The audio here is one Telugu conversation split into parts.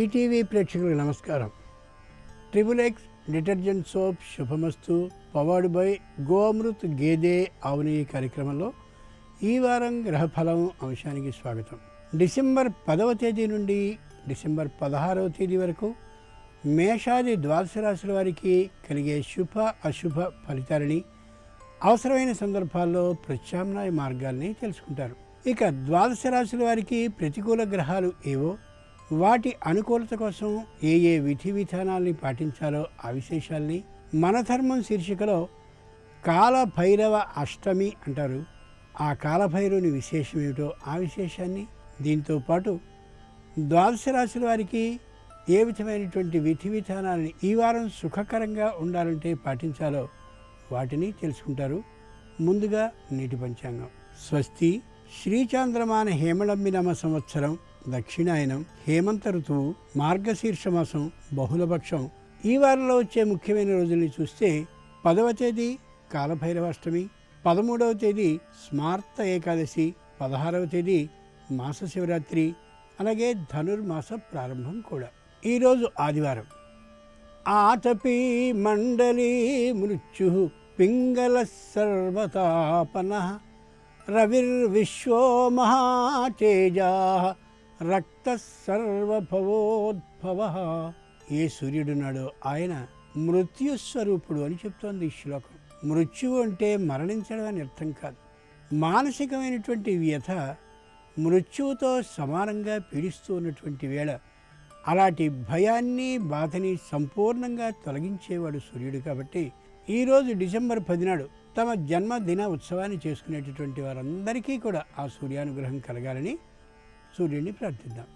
ఈటీవీ ప్రేక్షకులకు నమస్కారం. Triple detergent soap Subhamastu powered by గోఅమృత్ గేదె ఆవు నెయ్యి కార్యక్రమంలో ఈ వారం గ్రహఫలం అంశానికి స్వాగతం. డిసెంబర్ 10వ తేదీ నుండి డిసెంబర్ 16వ తేదీ వరకు మేషాది ద్వాదశ రాశుల వారికి కలిగే శుభ అశుభ ఫలితాలని, అవసరమైన సందర్భాల్లో ప్రత్యామ్నాయ మార్గాల్ని తెలుసుకుంటారు. ఇక ద్వాదశ రాశుల వారికి ప్రతికూల గ్రహాలు ఏవో, వాటి అనుకూలత కోసం ఏ ఏ విధి విధానాల్ని పాటించాలో ఆ విశేషాల్ని మన ధర్మం శీర్షికలో కాలభైరవ అష్టమి అంటారు. ఆ కాలభైరవుని విశేషం ఏమిటో ఆ విశేషాన్ని, దీంతో పాటు ద్వాదశ రాశుల వారికి ఏ విధమైనటువంటి విధి విధానాలని ఈ వారం సుఖకరంగా ఉండాలంటే పాటించాలో వాటిని తెలుసుకుంటారు. ముందుగా నీటి పంచాంగం. స్వస్తి శ్రీచాంద్రమాన హేమళంబి నమ సంవత్సరం, దక్షిణాయనం, హేమంత ఋతువు, మార్గశీర్ష మాసం, బహుళపక్షం. ఈ వారంలో వచ్చే ముఖ్యమైన రోజుల్ని చూస్తే 10వ తేదీ కాలభైరవాష్టమి, 13వ తేదీ స్మార్త ఏకాదశి, 16వ తేదీ మాస శివరాత్రి, అలాగే ధనుర్మాస ప్రారంభం కూడా. ఈరోజు ఆదివారం. ఆతపి మండలీ మృత్యు పింగళ సర్వతాపన రవిర్విశ్వో మహాతేజా రక్త సర్వభవోద్భవ. ఏ సూర్యుడున్నాడో ఆయన మృత్యుస్వరూపుడు అని చెప్తోంది ఈ శ్లోకం. మృత్యువు అంటే మరణించడం అని అర్థం కాదు. మానసికమైనటువంటి వ్యథ మృత్యువుతో సమానంగా పీడిస్తూ ఉన్నటువంటి వేళ అలాంటి భయాన్ని బాధని సంపూర్ణంగా తొలగించేవాడు సూర్యుడు. కాబట్టి ఈరోజు డిసెంబర్ 10 నాడు తమ జన్మదిన ఉత్సవాన్ని చేసుకునేటటువంటి వారందరికీ కూడా ఆ సూర్యానుగ్రహం కలగాలని సూర్యుడిని ప్రార్థిద్దాం.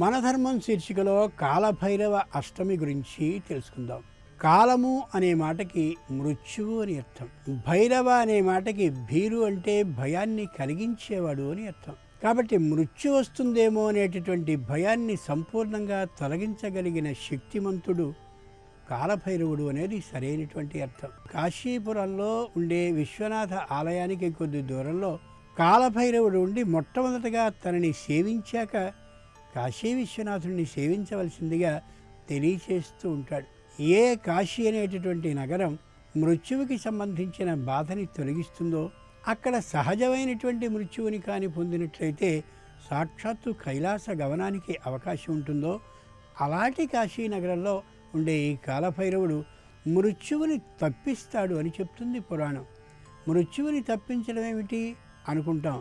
మన ధర్మం శీర్షికలో కాలభైరవ అష్టమి గురించి తెలుసుకుందాం. కాలము అనే మాటకి మృత్యువు అని అర్థం. భైరవ అనే మాటకి భీరు అంటే భయాన్ని కలిగించేవాడు అని అర్థం. కాబట్టి మృత్యు వస్తుందేమో అనేటటువంటి భయాన్ని సంపూర్ణంగా తొలగించగలిగిన శక్తిమంతుడు కాలభైరవుడు అనేది సరైనటువంటి అర్థం. కాశీపురంలో ఉండే విశ్వనాథ ఆలయానికి కొద్ది దూరంలో కాలభైరవుడు ఉండి మొట్టమొదటగా తనని సేవించాక కాశీ విశ్వనాథుడిని సేవించవలసిందిగా తెలియచేస్తూ ఉంటాడు. ఏ కాశీ అనేటటువంటి నగరం మృత్యువుకి సంబంధించిన బాధని తొలగిస్తుందో, అక్కడ సహజమైనటువంటి మృత్యువుని కాని పొందినట్లయితే సాక్షాత్తు కైలాస గమనానికి అవకాశం ఉంటుందో, అలాంటి కాశీ నగరంలో ఉండే ఈ కాలభైరవుడు మృత్యువుని తప్పిస్తాడు అని చెప్తుంది పురాణం. మృత్యువుని తప్పించడం ఏమిటి అనుకుంటాం.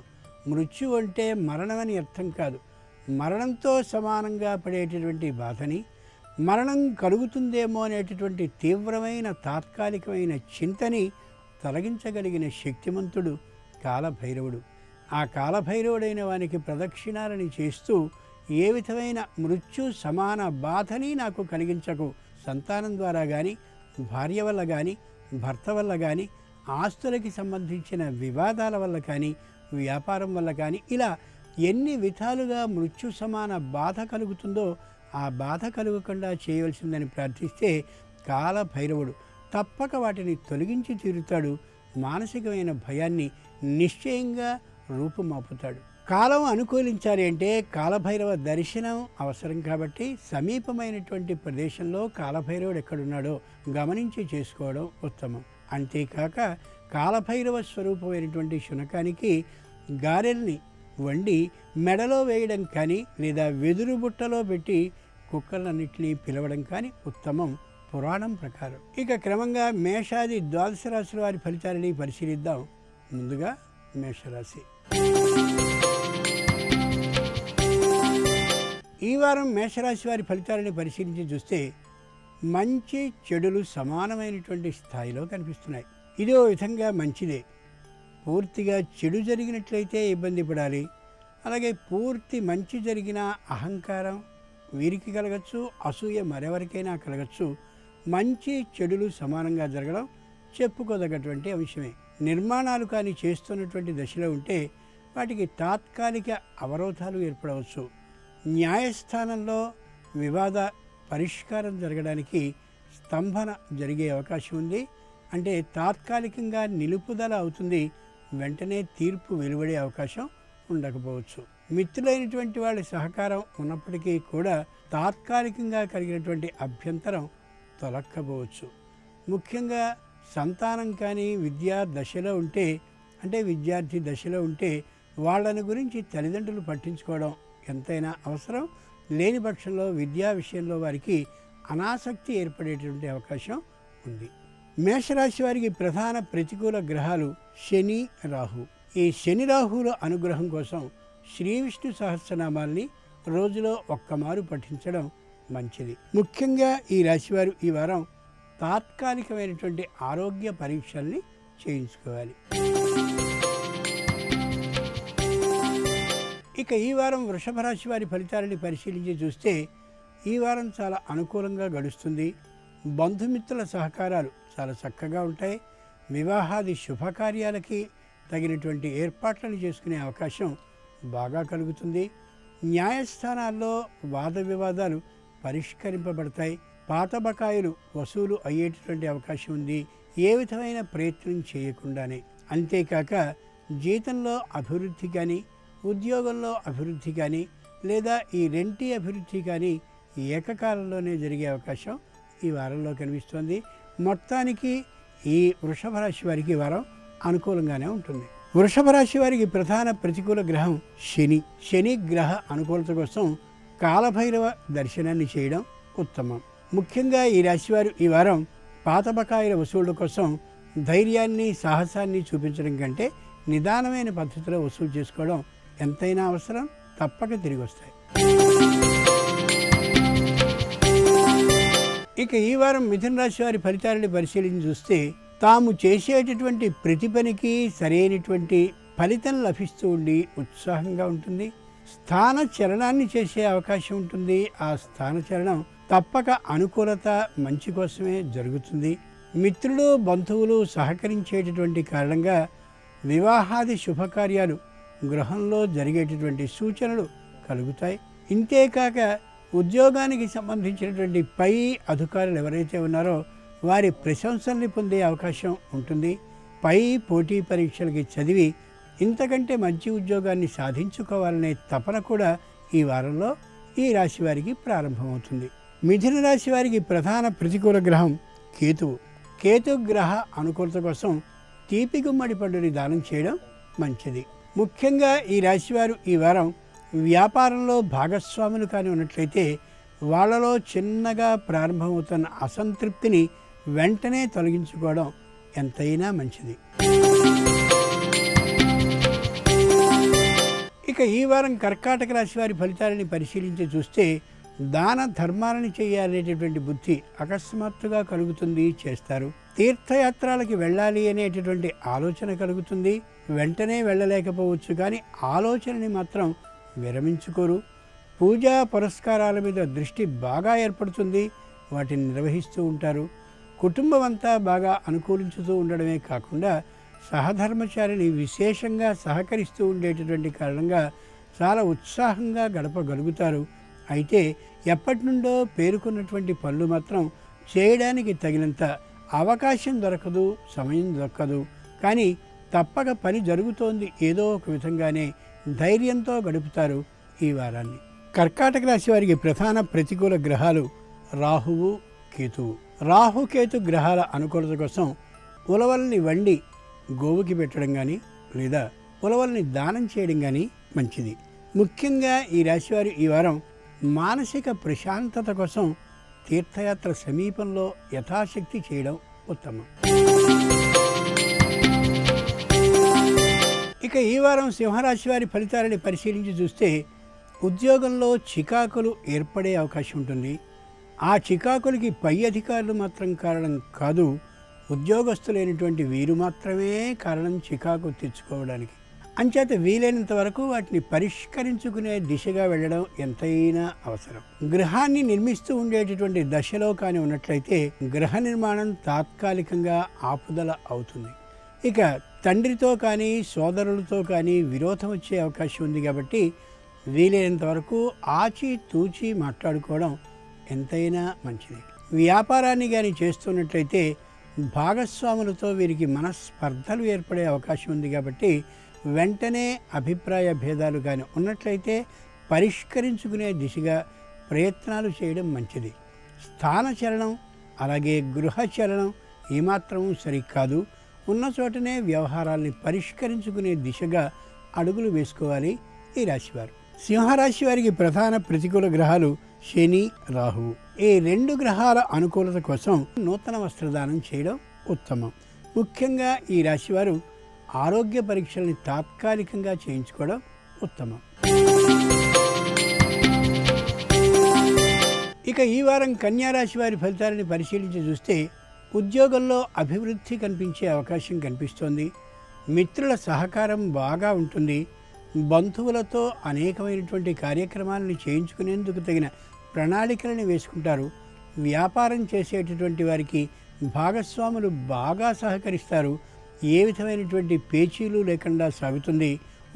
మృత్యు అంటే మరణమని అర్థం కాదు. మరణంతో సమానంగా పడేటటువంటి బాధని, మరణం కలుగుతుందేమో అనేటటువంటి తీవ్రమైన తాత్కాలికమైన చింతని తొలగించగలిగిన శక్తిమంతుడు కాలభైరవుడు. ఆ కాలభైరవుడైన వానికి ప్రదక్షిణాలని చేస్తూ ఏ విధమైన మృత్యు సమాన బాధని నాకు కలిగించకు, సంతానం ద్వారా కానీ, భార్య వల్ల కానీ, భర్త వల్ల కానీ, ఆస్తులకి సంబంధించిన వివాదాల వల్ల కానీ, వ్యాపారం వల్ల కానీ, ఇలా ఎన్ని విధాలుగా మృత్యు సమాన బాధ కలుగుతుందో ఆ బాధ కలుగకుండా చేయవలసిందని ప్రార్థిస్తే కాలభైరవుడు తప్పక వాటిని తొలగించి తీరుతాడు. మానసికమైన భయాన్ని నిశ్చయంగా రూపుమాపుతాడు. కాలం అనుకూలించాలి అంటే కాలభైరవ దర్శనం అవసరం. కాబట్టి సమీపమైనటువంటి ప్రదేశంలో కాలభైరవుడు ఎక్కడున్నాడో గమనించి చేసుకోవడం ఉత్తమం. అంతేకాక కాలభైరవ స్వరూపమైనటువంటి శునకానికి గారెల్ని వండి మెడలో వేయడం కానీ, లేదా వెదురు బుట్టలో పెట్టి కుక్కలన్నింటినీ పిలవడం కానీ ఉత్తమం. పురాణం ప్రకారం. ఇక క్రమంగా మేషాది ద్వాదశ రాశుల వారి ఫలితాలని పరిశీలిద్దాం. ముందుగా మేషరాశి. ఈ వారం మేషరాశి వారి ఫలితాలని పరిశీలించి చూస్తే మంచి చెడులు సమానమైనటువంటి స్థాయిలో కనిపిస్తున్నాయి. ఇదో విధంగా మంచిదే. పూర్తిగా చెడు జరిగినట్లయితే ఇబ్బంది పడాలి. అలాగే పూర్తి మంచి జరిగిన అహంకారం వీరికి కలగచ్చు, అసూయ మరెవరికైనా కలగచ్చు. మంచి చెడులు సమానంగా జరగడం చెప్పుకోదగ్గటువంటి అంశమే. నిర్మాణాలు కానీ చేస్తున్నటువంటి దశలో ఉంటే వాటికి తాత్కాలిక అవరోధాలు ఏర్పడవచ్చు. న్యాయస్థానంలో వివాద పరిష్కారం జరగడానికి స్తంభన జరిగే అవకాశం ఉంది. అంటే తాత్కాలికంగా నిలుపుదల అవుతుంది, వెంటనే తీర్పు వెలువడే అవకాశం ఉండకపోవచ్చు. మిత్రులైనటువంటి వాళ్ళ సహకారం ఉన్నప్పటికీ కూడా తాత్కాలికంగా కలిగినటువంటి అభ్యంతరం తొలక్కబోవచ్చు. ముఖ్యంగా సంతానం కానీ విద్యా దశలో ఉంటే, అంటే విద్యార్థి దశలో ఉంటే వాళ్ళని గురించి తల్లిదండ్రులు పట్టించుకోవడం ఎంతైనా అవసరం. లేని పక్షంలో విద్యా విషయంలో వారికి అనాసక్తి ఏర్పడేటువంటి అవకాశం ఉంది. మేషరాశి వారికి ప్రధాన ప్రతికూల గ్రహాలు శని, రాహు. ఈ శని రాహువుల అనుగ్రహం కోసం శ్రీ విష్ణు సహస్రనామాల్ని రోజులో ఒక్కమారు పఠించడం మంచిది. ముఖ్యంగా ఈ రాశివారు ఈ వారం తాత్కాలికమైనటువంటి ఆరోగ్య పరీక్షల్ని చేయించుకోవాలి. ఇక ఈ వారం వృషభ రాశి వారి ఫలితాలని పరిశీలించి చూస్తే ఈ వారం చాలా అనుకూలంగా గడుస్తుంది. బంధుమిత్రుల సహకారాలు చాలా చక్కగా ఉంటాయి. వివాహాది శుభకార్యాలకి తగినటువంటి ఏర్పాట్లను చేసుకునే అవకాశం బాగా కలుగుతుంది. న్యాయస్థానాల్లో వాద వివాదాలు పరిష్కరింపబడతాయి. పాత బకాయిలు వసూలు అయ్యేటటువంటి అవకాశం ఉంది, ఏ విధమైన ప్రయత్నం చేయకుండానే. అంతేకాక జీతంలో అభివృద్ధి కానీ, ఉద్యోగంలో అభివృద్ధి కానీ, లేదా ఈ రెంటి అభివృద్ధి కానీ ఏకకాలంలోనే జరిగే అవకాశం ఈ వారంలో కనిపిస్తోంది. మొత్తానికి ఈ వృషభ రాశి వారికి ఈ వారం అనుకూలంగానే ఉంటుంది. వృషభ రాశి వారికి ప్రధాన ప్రతికూల గ్రహం శని. శని గ్రహ అనుకూలత కోసం కాలభైరవ దర్శనాన్ని చేయడం ఉత్తమం. ముఖ్యంగా ఈ రాశివారు ఈ వారం పాత బకాయిల వసూళ్ల కోసం ధైర్యాన్ని, సాహసాన్ని చూపించడం కంటే నిదానమైన పద్ధతిలో వసూలు చేసుకోవడం ఎంతైనా అవసరం. తప్పక తిరిగి వస్తాయి. ఇక ఈ వారం మిథున రాశి వారి ఫలితాలను పరిశీలించి చూస్తే తాము చేసేటటువంటి ప్రతి పనికి సరైనటువంటి ఫలితం లభిస్తూ ఉండి ఉత్సాహంగా ఉంటుంది. స్థాన చలనాన్ని చేసే అవకాశం ఉంటుంది. ఆ స్థాన చలనం తప్పక అనుకూలత మంచి కోసమే జరుగుతుంది. మిత్రులు, బంధువులు సహకరించేటటువంటి కారణంగా వివాహాది శుభకార్యాలు గృహంలో జరిగేటటువంటి సూచనలు కలుగుతాయి. ఇంతేకాక ఉద్యోగానికి సంబంధించినటువంటి పై అధికారులు ఎవరైతే ఉన్నారో వారి ప్రశంసల్ని పొందే అవకాశం ఉంటుంది. పై పోటీ పరీక్షలకి చదివి ఇంతకంటే మంచి ఉద్యోగాన్ని సాధించుకోవాలనే తపన కూడా ఈ వారంలో ఈ రాశి వారికి ప్రారంభమవుతుంది. మిథున రాశి వారికి ప్రధాన ప్రతికూల గ్రహం కేతువు. కేతు గ్రహ అనుకూలత కోసం తీపి గుమ్మడి పండుని దానం చేయడం మంచిది. ముఖ్యంగా ఈ రాశివారు ఈ వారం వ్యాపారంలో భాగస్వాములు కానీ ఉన్నట్లయితే వాళ్ళలో చిన్నగా ప్రారంభమవుతున్న అసంతృప్తిని వెంటనే తొలగించుకోవడం ఎంతైనా మంచిది. ఇక ఈ వారం కర్కాటక రాశి వారి ఫలితాలని పరిశీలించి చూస్తే దాన ధర్మాలను చేయాలనేటటువంటి బుద్ధి అకస్మాత్తుగా కలుగుతుంది, చేస్తారు. తీర్థయాత్రలకి వెళ్ళాలి అనేటటువంటి ఆలోచన కలుగుతుంది. వెంటనే వెళ్ళలేకపోవచ్చు, కానీ ఆలోచనని మాత్రం విరమించుకోరు. పూజా పురస్కారాల మీద దృష్టి బాగా ఏర్పడుతుంది, వాటిని నిర్వహిస్తూ ఉంటారు. కుటుంబం అంతా బాగా అనుకూలించుతూ ఉండడమే కాకుండా సహధర్మచారిని విశేషంగా సహకరిస్తూ ఉండేటటువంటి కారణంగా చాలా ఉత్సాహంగా గడపగలుగుతారు. అయితే ఎప్పటి నుండో పేరుకున్నటువంటి పనులు మాత్రం చేయడానికి తగినంత అవకాశం దొరకదు, సమయం దొరకదు. కానీ తప్పక పని జరుగుతోంది ఏదో ఒక విధంగానే ధైర్యంతో గడుపుతారు ఈ వారాన్ని. కర్కాటక రాశి వారికి ప్రధాన ప్రతికూల గ్రహాలు రాహువు, కేతువు. రాహుకేతు గ్రహాల అనుకూలత కోసం ఉలవల్ని వండి గోవుకి పెట్టడం కానీ లేదా ఉలవల్ని దానం చేయడం కానీ మంచిది. ముఖ్యంగా ఈ రాశివారు ఈ వారం మానసిక ప్రశాంతత కోసం తీర్థయాత్ర సమీపంలో యథాశక్తి చేయడం ఉత్తమం. ఇక ఈ వారం సింహరాశి వారి ఫలితాలని పరిశీలించి చూస్తే ఉద్యోగంలో చికాకులు ఏర్పడే అవకాశం ఉంటుంది. ఆ చికాకులకి పై అధికారులు మాత్రం కారణం కాదు, ఉద్యోగస్తులైనటువంటి వీరు మాత్రమే కారణం చికాకు తెచ్చుకోవడానికి. అంచేత వీలైనంత వరకు వాటిని పరిష్కరించుకునే దిశగా వెళ్ళడం ఎంతైనా అవసరం. గృహాన్ని నిర్మిస్తూ ఉండేటటువంటి దశలో కానీ ఉన్నట్లయితే గృహ నిర్మాణం తాత్కాలికంగా ఆపుదల అవుతుంది. ఇక తండ్రితో కానీ సోదరులతో కానీ విరోధం వచ్చే అవకాశం ఉంది. కాబట్టి వీలైనంత వరకు ఆచి తూచి మాట్లాడుకోవడం ఎంతైనా మంచిది. వ్యాపారాన్ని కానీ చేస్తున్నట్లయితే భాగస్వాములతో వీరికి మనస్పర్ధలు ఏర్పడే అవకాశం ఉంది. కాబట్టి వెంటనే అభిప్రాయ భేదాలు కానీ ఉన్నట్లయితే పరిష్కరించుకునే దిశగా ప్రయత్నాలు చేయడం మంచిది. స్థానచలనం అలాగే గృహచలనం ఏమాత్రం సరికాదు. ఉన్న చోటనే వ్యవహారాల్ని పరిష్కరించుకునే దిశగా అడుగులు వేసుకోవాలి ఈ రాశివారు. సింహరాశి వారికి ప్రధాన ప్రతికూల గ్రహాలు శని, రాహువు. ఈ 2 గ్రహాల అనుకూలత కోసం నూతన వస్త్రదానం చేయడం ఉత్తమం. ముఖ్యంగా ఈ రాశివారు ఆరోగ్య పరీక్షల్ని తాత్కాలికంగా చేయించుకోవడం ఉత్తమం. ఇక ఈ వారం కన్యారాశి వారి ఫలితాలని పరిశీలించి చూస్తే ఉద్యోగంలో అభివృద్ధి కనిపించే అవకాశం కనిపిస్తోంది. మిత్రుల సహకారం బాగా ఉంటుంది. బంధువులతో అనేకమైనటువంటి కార్యక్రమాలను చేయించుకునేందుకు తగిన ప్రణాళికలను వేసుకుంటారు. వ్యాపారం చేసేటటువంటి వారికి భాగస్వాములు బాగా సహకరిస్తారు. ఏ విధమైనటువంటి పేచీలు లేకుండా సాగుతుంది.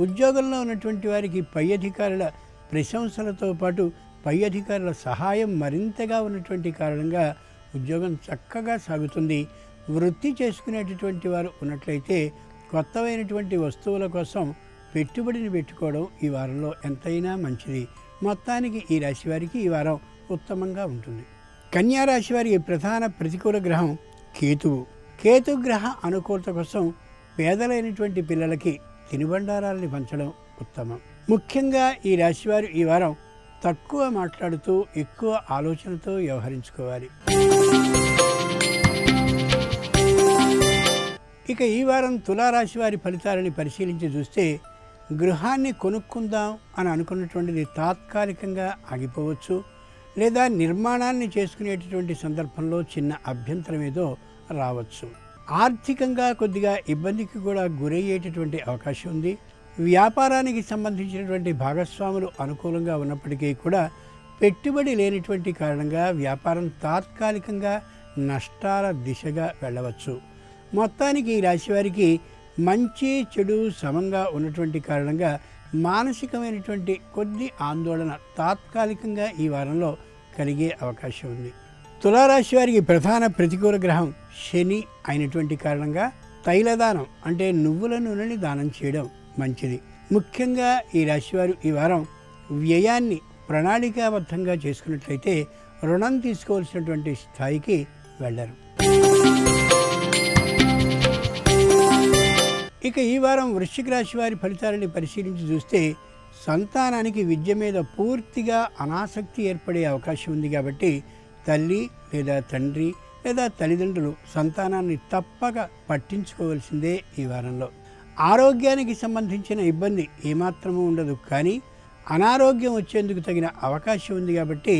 ఉద్యోగంలో ఉన్నటువంటి వారికి పై అధికారుల ప్రశంసలతో పాటు పై అధికారుల సహాయం మరింతగా ఉన్నటువంటి కారణంగా ఉద్యోగం చక్కగా సాగుతుంది. వృత్తి చేసుకునేటటువంటి వారు ఉన్నట్లయితే కొత్తమైనటువంటి వస్తువుల కోసం పెట్టుబడిని పెట్టుకోవడం ఈ వారంలో ఎంతైనా మంచిది. మొత్తానికి ఈ రాశి వారికి ఈ వారం ఉత్తమంగా ఉంటుంది. కన్యా రాశి వారికి ప్రధాన ప్రతికూల గ్రహం కేతువు. కేతు గ్రహ అనుకూలత కోసం పేదలైనటువంటి పిల్లలకి తినుబండారాలని పంచడం ఉత్తమం. ముఖ్యంగా ఈ రాశివారు ఈ వారం తక్కువ మాట్లాడుతూ ఎక్కువ ఆలోచనతో వ్యవహరించుకోవాలి. ఇక ఈ వారం తులారాశి వారి ఫలితాలని పరిశీలించి చూస్తే గృహాన్ని కొనుక్కుందాం అని అనుకున్నటువంటిది తాత్కాలికంగా ఆగిపోవచ్చు. లేదా నిర్మాణాన్ని చేసుకునేటటువంటి సందర్భంలో చిన్న అభ్యంతరం ఏదో రావచ్చు. ఆర్థికంగా కొద్దిగా ఇబ్బందికి కూడా గురయ్యేటటువంటి అవకాశం ఉంది. వ్యాపారానికి సంబంధించినటువంటి భాగస్వాములు అనుకూలంగా ఉన్నప్పటికీ కూడా పెట్టుబడి లేనిటువంటి కారణంగా వ్యాపారం తాత్కాలికంగా నష్టాల దిశగా వెళ్ళవచ్చు. మొత్తానికి ఈ రాశి వారికి మంచి చెడు సమంగా ఉన్నటువంటి కారణంగా మానసికమైనటువంటి కొద్ది ఆందోళన తాత్కాలికంగా ఈ వారంలో కలిగే అవకాశం ఉంది. తులారాశి వారికి ప్రధాన ప్రతికూల గ్రహం శని అయినటువంటి కారణంగా తైలదానం అంటే నువ్వుల నూనెని దానం చేయడం మంచిది. ముఖ్యంగా ఈ రాశివారు ఈ వారం వ్యయాన్ని ప్రణాళికాబద్ధంగా చేసుకున్నట్లయితే రుణం తీసుకోవాల్సినటువంటి స్థాయికి వెళ్ళరు. ఇక ఈ వారం వృశ్చిక రాశి వారి ఫలితాలని పరిశీలించి చూస్తే సంతానానికి విద్య మీద పూర్తిగా అనాసక్తి ఏర్పడే అవకాశం ఉంది. కాబట్టి తల్లి లేదా తండ్రి లేదా తల్లిదండ్రులు సంతానాన్ని తప్పక పట్టించుకోవాల్సిందే ఈ వారంలో. ఆరోగ్యానికి సంబంధించిన ఇబ్బంది ఏమాత్రమూ ఉండదు, కానీ అనారోగ్యం వచ్చేందుకు తగిన అవకాశం ఉంది. కాబట్టి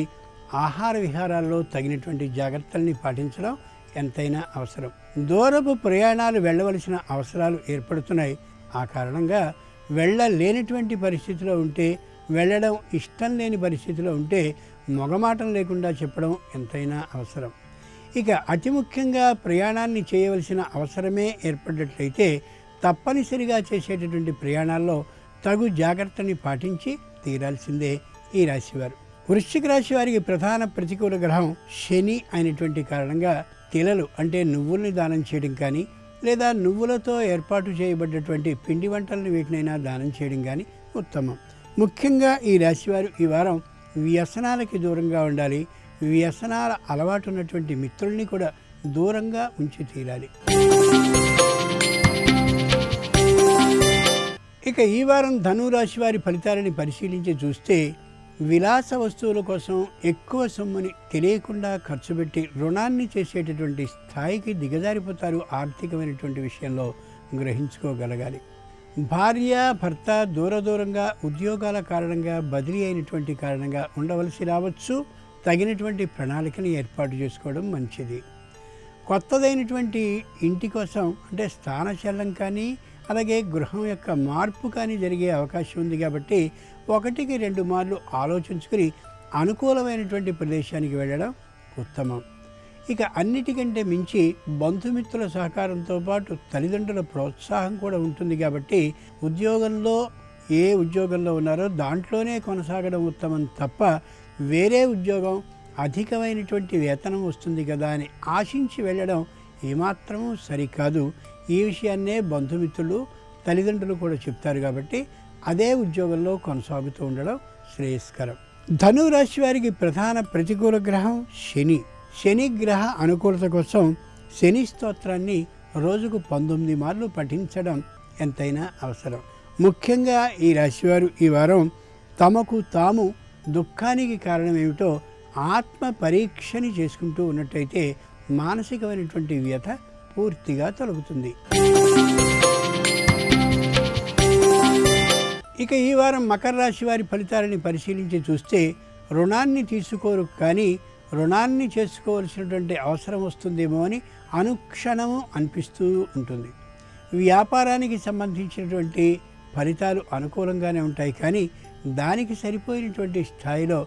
ఆహార విహారాల్లో తగినటువంటి జాగ్రత్తల్ని పాటించడం ఎంతైనా అవసరం. దూరపు ప్రయాణాలు వెళ్ళవలసిన అవసరాలు ఏర్పడుతున్నాయి. ఆ కారణంగా వెళ్ళలేనటువంటి పరిస్థితిలో ఉంటే, వెళ్ళడం ఇష్టం లేని పరిస్థితిలో ఉంటే మొగమాటం లేకుండా చెప్పడం ఎంతైనా అవసరం. ఇక అతి ముఖ్యంగా ప్రయాణాన్ని చేయవలసిన అవసరమే ఏర్పడినట్లయితే తప్పనిసరిగా చేసేటటువంటి ప్రయాణాల్లో తగు జాగ్రత్తని పాటించి తీరాల్సిందే ఈ రాశివారు. వృశ్చిక రాశి వారికి ప్రధాన ప్రతికూల గ్రహం శని అయినటువంటి కారణంగా తిలలు అంటే నువ్వుల్ని దానం చేయడం కానీ లేదా నువ్వులతో ఏర్పాటు చేయబడ్డటువంటి పిండి వంటలను వీటినైనా దానం చేయడం కానీ ఉత్తమం. ముఖ్యంగా ఈ రాశివారు ఈ వారం వ్యసనాలకి దూరంగా ఉండాలి. వ్యసనాల అలవాటు ఉన్నటువంటి మిత్రుల్ని కూడా దూరంగా ఉంచి తీరాలి. ఇక ఈ వారం ధనురాశి వారి ఫలితాలని పరిశీలించి చూస్తే విలాస వస్తువుల కోసం ఎక్కువ సొమ్ముని తెలియకుండా ఖర్చు పెట్టి రుణాన్ని చేసేటటువంటి స్థాయికి దిగజారిపోతారు. ఆర్థికమైనటువంటి విషయంలో గ్రహించుకోగలగాలి. భార్య భర్త దూరంగా ఉద్యోగాల కారణంగా బదిలీ అయినటువంటి కారణంగా ఉండవలసి రావచ్చు. తగినటువంటి ప్రణాళికని ఏర్పాటు చేసుకోవడం మంచిది. కొత్తదైనటువంటి ఇంటి కోసం అంటే స్థానచలనం కానీ అలాగే గృహం యొక్క మార్పు కానీ జరిగే అవకాశం ఉంది కాబట్టి 1-2 మార్లు ఆలోచించుకుని అనుకూలమైనటువంటి ప్రదేశానికి వెళ్ళడం ఉత్తమం. ఇక అన్నిటికంటే మించి బంధుమిత్రుల సహకారంతో పాటు తల్లిదండ్రుల ప్రోత్సాహం కూడా ఉంటుంది కాబట్టి ఏ ఉద్యోగంలో ఉన్నారో దాంట్లోనే కొనసాగడం ఉత్తమం తప్ప వేరే ఉద్యోగం అధికమైనటువంటి వేతనం వస్తుంది కదా అని ఆశించి వెళ్ళడం ఏమాత్రమూ సరికాదు. ఈ విషయాన్నే బంధుమిత్రులు తల్లిదండ్రులు కూడా చెప్తారు కాబట్టి అదే ఉద్యోగంలో కొనసాగుతూ ఉండడం శ్రేయస్కరం. ధనురాశి వారికి ప్రధాన ప్రతికూల గ్రహం శని గ్రహ అనుకూలత కోసం శని స్తోత్రాన్ని రోజుకు 19 మార్లు పఠించడం ఎంతైనా అవసరం. ముఖ్యంగా ఈ రాశివారు ఈ వారం తమకు తాము దుఃఖానికి కారణం ఏమిటో ఆత్మ పరీక్షని చేసుకుంటూ ఉన్నట్టయితే మానసికమైనటువంటి వ్యథ పూర్తిగా తొలగుతుంది. ఇక ఈ వారం మకర రాశి వారి ఫలితాలని పరిశీలించి చూస్తే రుణాన్ని తీసుకోరు కానీ రుణాన్ని చేసుకోవాల్సినటువంటి అవసరం వస్తుందేమో అని అనుక్షణము అనిపిస్తూ ఉంటుంది. వ్యాపారానికి సంబంధించినటువంటి ఫలితాలు అనుకూలంగానే ఉంటాయి కానీ దానికి సరిపోయినటువంటి స్థాయిలో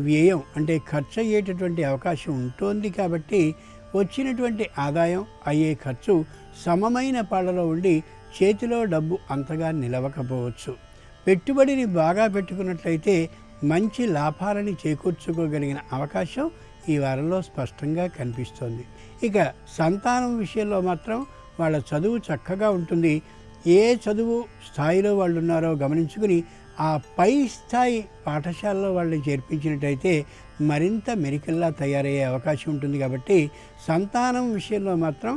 వ్యయం అంటే ఖర్చు అయ్యేటటువంటి అవకాశం ఉంటుంది కాబట్టి వచ్చినటువంటి ఆదాయం అయ్యే ఖర్చు సమమైన పాళ్ళలో ఉండి చేతిలో డబ్బు అంతగా నిలవకపోవచ్చు. పెట్టుబడిని బాగా పెట్టుకున్నట్లయితే మంచి లాభాలని చేకూర్చుకోగలిగిన అవకాశం ఈ వారంలో స్పష్టంగా కనిపిస్తోంది. ఇక సంతానం విషయంలో మాత్రం వాళ్ళ చదువు చక్కగా ఉంటుంది. ఏ చదువు స్థాయిలో వాళ్ళు ఉన్నారో గమనించుకుని ఆ పై స్థాయి పాఠశాలలో వాళ్ళని చేర్పించినట్టయితే మరింత మెరికల్లా తయారయ్యే అవకాశం ఉంటుంది. కాబట్టి సంతానం విషయంలో మాత్రం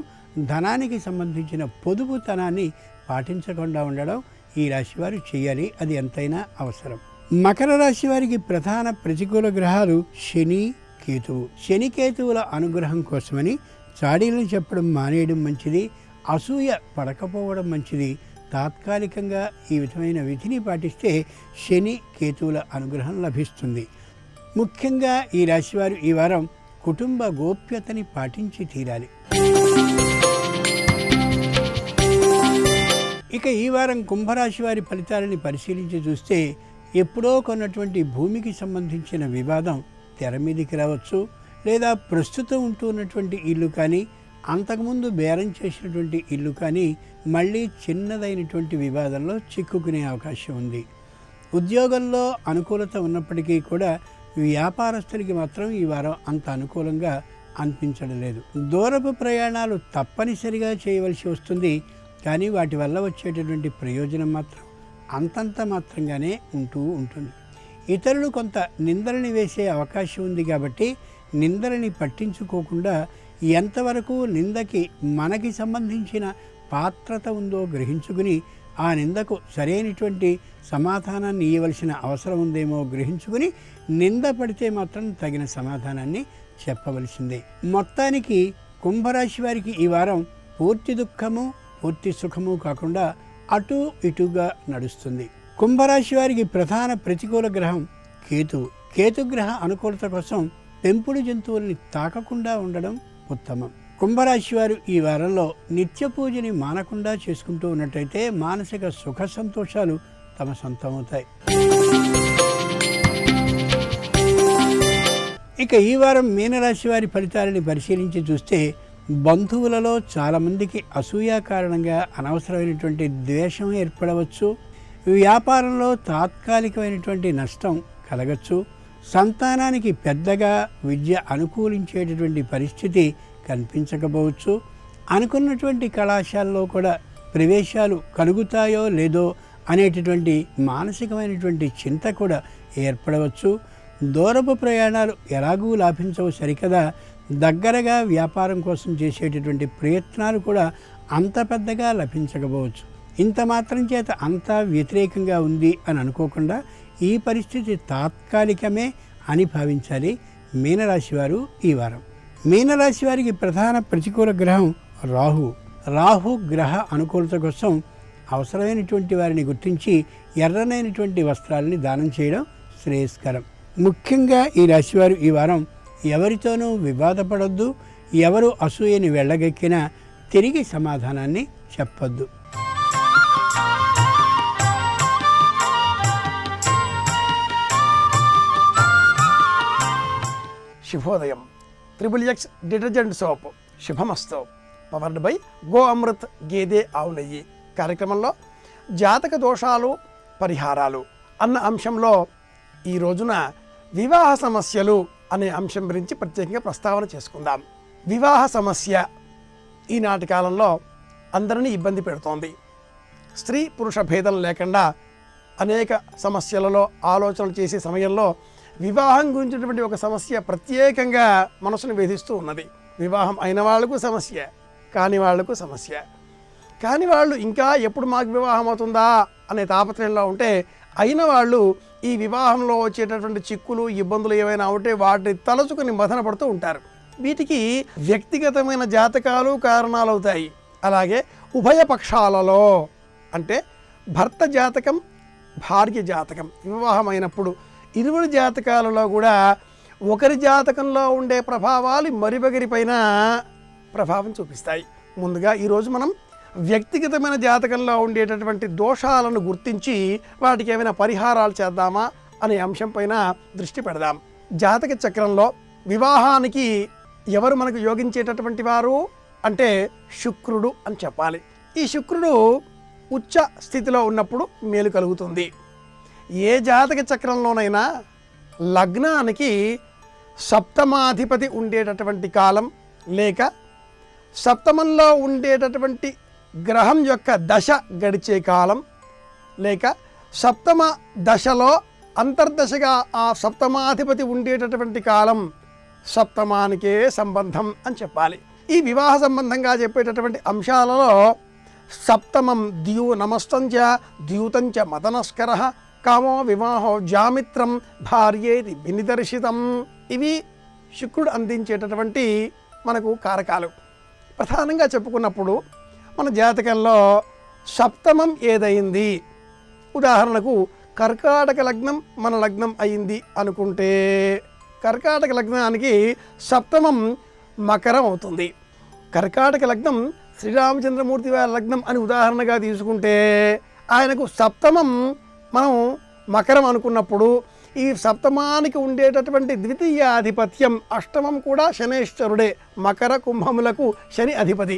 ధనానికి సంబంధించిన పొదుపుతనాన్ని పాటించకుండా ఉండడం ఈ రాశివారు చేయాలి. అది ఎంతైనా అవసరం. మకర రాశి వారికి ప్రధాన ప్రతికూల గ్రహాలు శని కేతువుల అనుగ్రహం కోసమని చాడీలను చెప్పడం మానేయడం మంచిది. అసూయ పడకపోవడం మంచిది. తాత్కాలికంగా ఈ విధమైన విధిని పాటిస్తే శని కేతువుల అనుగ్రహం లభిస్తుంది. ముఖ్యంగా ఈ రాశివారు ఈ వారం కుటుంబ గోప్యతని పాటించి తీరాలి. ఇక ఈ వారం కుంభరాశి వారి ఫలితాలని పరిశీలించి చూస్తే ఎప్పుడో కొన్నటువంటి భూమికి సంబంధించిన వివాదం తెర మీదికి రావచ్చు. లేదా ప్రస్తుతం ఉంటూ ఉన్నటువంటి ఇల్లు కానీ అంతకుముందు బేరం చేసినటువంటి ఇల్లు కానీ మళ్ళీ చిన్నదైనటువంటి వివాదంలో చిక్కుకునే అవకాశం ఉంది. ఉద్యోగంలో అనుకూలత ఉన్నప్పటికీ కూడా వ్యాపారస్తులకి మాత్రం ఈ వారం అంత అనుకూలంగా అనిపించడం లేదు. దూరపు ప్రయాణాలు తప్పనిసరిగా చేయవలసి వస్తుంది కానీ వాటి వల్ల వచ్చేటటువంటి ప్రయోజనం మాత్రం అంతంత మాత్రంగానే ఉంటూ ఉంటుంది. ఇతరులు కొంత నిందలని వేసే అవకాశం ఉంది కాబట్టి నిందలని పట్టించుకోకుండా ఎంతవరకు నిందకి మనకి సంబంధించిన పాత్రత ఉందో గ్రహించుకుని ఆ నిందకు సరైనటువంటి సమాధానాన్ని ఇవ్వవలసిన అవసరం ఉందేమో గ్రహించుకుని నింద పడితే మాత్రం తగిన సమాధానాన్ని చెప్పవలసిందే. మొత్తానికి కుంభరాశి వారికి ఈ వారం పూర్తి దుఃఖము పూర్తి సుఖము కాకుండా అటు ఇటుగా నడుస్తుంది. కుంభరాశి వారికి ప్రధాన ప్రతికూల గ్రహం కేతుగ్రహ అనుకూలత కోసం పెంపుడు జంతువుల్ని తాకకుండా ఉండడం ఉత్తమం. కుంభరాశి వారు ఈ వారంలో నిత్య పూజని మానకుండా చేసుకుంటూ ఉన్నట్టయితే మానసిక సుఖ సంతోషాలు తమ సొంతమవుతాయి. ఇక ఈ వారం మీనరాశి వారి ఫలితాలని పరిశీలించి చూస్తే బంధువులలో చాలామందికి అసూయ కారణంగా అనవసరమైనటువంటి ద్వేషం ఏర్పడవచ్చు. వ్యాపారంలో తాత్కాలికమైనటువంటి నష్టం కలగచ్చు. సంతానానికి పెద్దగా విద్య అనుకూలించేటటువంటి పరిస్థితి కనిపించకపోవచ్చు. అనుకున్నటువంటి కళాశాలలో కూడా ప్రవేశాలు కలుగుతాయో లేదో అనేటటువంటి మానసికమైనటువంటి చింత కూడా ఏర్పడవచ్చు. దూరపు ప్రయాణాలు ఎలాగూ లాభించవు సరికదా దగ్గరగా వ్యాపారం కోసం చేసేటటువంటి ప్రయత్నాలు కూడా అంత పెద్దగా లభించకపోవచ్చు. ఇంత మాత్రం చేత అంతా వ్యతిరేకంగా ఉంది అని అనుకోకుండా ఈ పరిస్థితి తాత్కాలికమే అని భావించాలి మీనరాశి వారు ఈ వారం. మీనరాశి వారికి ప్రధాన ప్రతికూల గ్రహం రాహు. రాహు గ్రహ అనుకూలత కోసం అవసరమైనటువంటి వారిని గుర్తించి ఎర్రనైనటువంటి వస్త్రాలని దానం చేయడం శ్రేయస్కరం. ముఖ్యంగా ఈ రాశివారు ఈ వారం ఎవరితోనూ వివాదపడొద్దు. ఎవరు అసూయని వెళ్ళగెక్కినా తిరిగి సమాధానాన్ని చెప్పొద్దు. శుభోదయం. XXX డిటర్జెంట్ సోప్ శుభమస్తు. పవర్డ్ బై గో అమృత్ గేదె ఆవు నెయ్యి కార్యక్రమంలో జాతక దోషాలు పరిహారాలు అన్న అంశంలో ఈ రోజున వివాహ సమస్యలు అనే అంశం గురించి ప్రత్యేకంగా ప్రస్తావన చేసుకుందాం. వివాహ సమస్య ఈనాటి కాలంలో అందరినీ ఇబ్బంది పెడుతోంది. స్త్రీ పురుష భేదం లేకుండా అనేక సమస్యలలో ఆలోచనలు చేసే సమయంలో వివాహం గురించినటువంటి ఒక సమస్య ప్రత్యేకంగా మనసును వేధిస్తూ ఉన్నది. వివాహం అయిన వాళ్లకు సమస్య, కాని వాళ్లకు సమస్య. కాని వాళ్ళు ఇంకా ఎప్పుడు మాకు వివాహం అవుతుందా అనే తాపత్రయంలో ఉంటే, అయిన వాళ్ళు ఈ వివాహంలో వచ్చేటటువంటి చిక్కులు ఇబ్బందులు ఏవైనా ఉంటే వాటిని తలచుకుని మదన పడుతూ ఉంటారు. వీటికి వ్యక్తిగతమైన జాతకాలు కారణాలు అవుతాయి. అలాగే ఉభయ పక్షాలలో అంటే భర్త జాతకం, భార్య జాతకం వివాహమైనప్పుడు ఇరువురి జాతకాలలో కూడా ఒకరి జాతకంలో ఉండే ప్రభావాలు మరొకరి పైన ప్రభావం చూపిస్తాయి. ముందుగా ఈరోజు మనం వ్యక్తిగతమైన జాతకంలో ఉండేటటువంటి దోషాలను గుర్తించి వాటికి ఏమైనా పరిహారాలు చేద్దామా అనే అంశం పైన దృష్టి పెడదాం. జాతక చక్రంలో వివాహానికి ఎవరు మనకు యోగించేటటువంటి వారు అంటే శుక్రుడు అని చెప్పాలి. ఈ శుక్రుడు ఉచ్చ స్థితిలో ఉన్నప్పుడు మేలు కలుగుతుంది. ఏ జాతక చక్రంలోనైనా లగ్నానికి సప్తమాధిపతి ఉండేటటువంటి కాలం లేక సప్తమంలో ఉండేటటువంటి గ్రహం యొక్క దశ గడిచే కాలం లేక సప్తమ దశలో అంతర్దశగా ఆ సప్తమాధిపతి ఉండేటటువంటి కాలం సప్తమానికే సంబంధం అని చెప్పాలి. ఈ వివాహ సంబంధంగా చెప్పేటటువంటి అంశాలలో సప్తమం ద్యూ నమస్తంచ ద్యూతంచ మదనస్కర కామో వివాహో జామిత్రం భార్యేది వినిదర్శితం. ఇవి శుక్రుడు అందించేటటువంటి మనకు కారకాలు. ప్రధానంగా చెప్పుకున్నప్పుడు మన జాతకంలో సప్తమం ఏదైంది, ఉదాహరణకు కర్కాటక లగ్నం మన లగ్నం అయింది అనుకుంటే కర్కాటక లగ్నానికి సప్తమం మకరం అవుతుంది. కర్కాటక లగ్నం శ్రీరామచంద్రమూర్తి వారి లగ్నం అని ఉదాహరణగా తీసుకుంటే ఆయనకు సప్తమం మనం మకరం అనుకున్నప్పుడు ఈ సప్తమానికి ఉండేటటువంటి ద్వితీయాధిపత్యం అష్టమం కూడా శనేశ్వరుడే. మకర కుంభములకు శని అధిపతి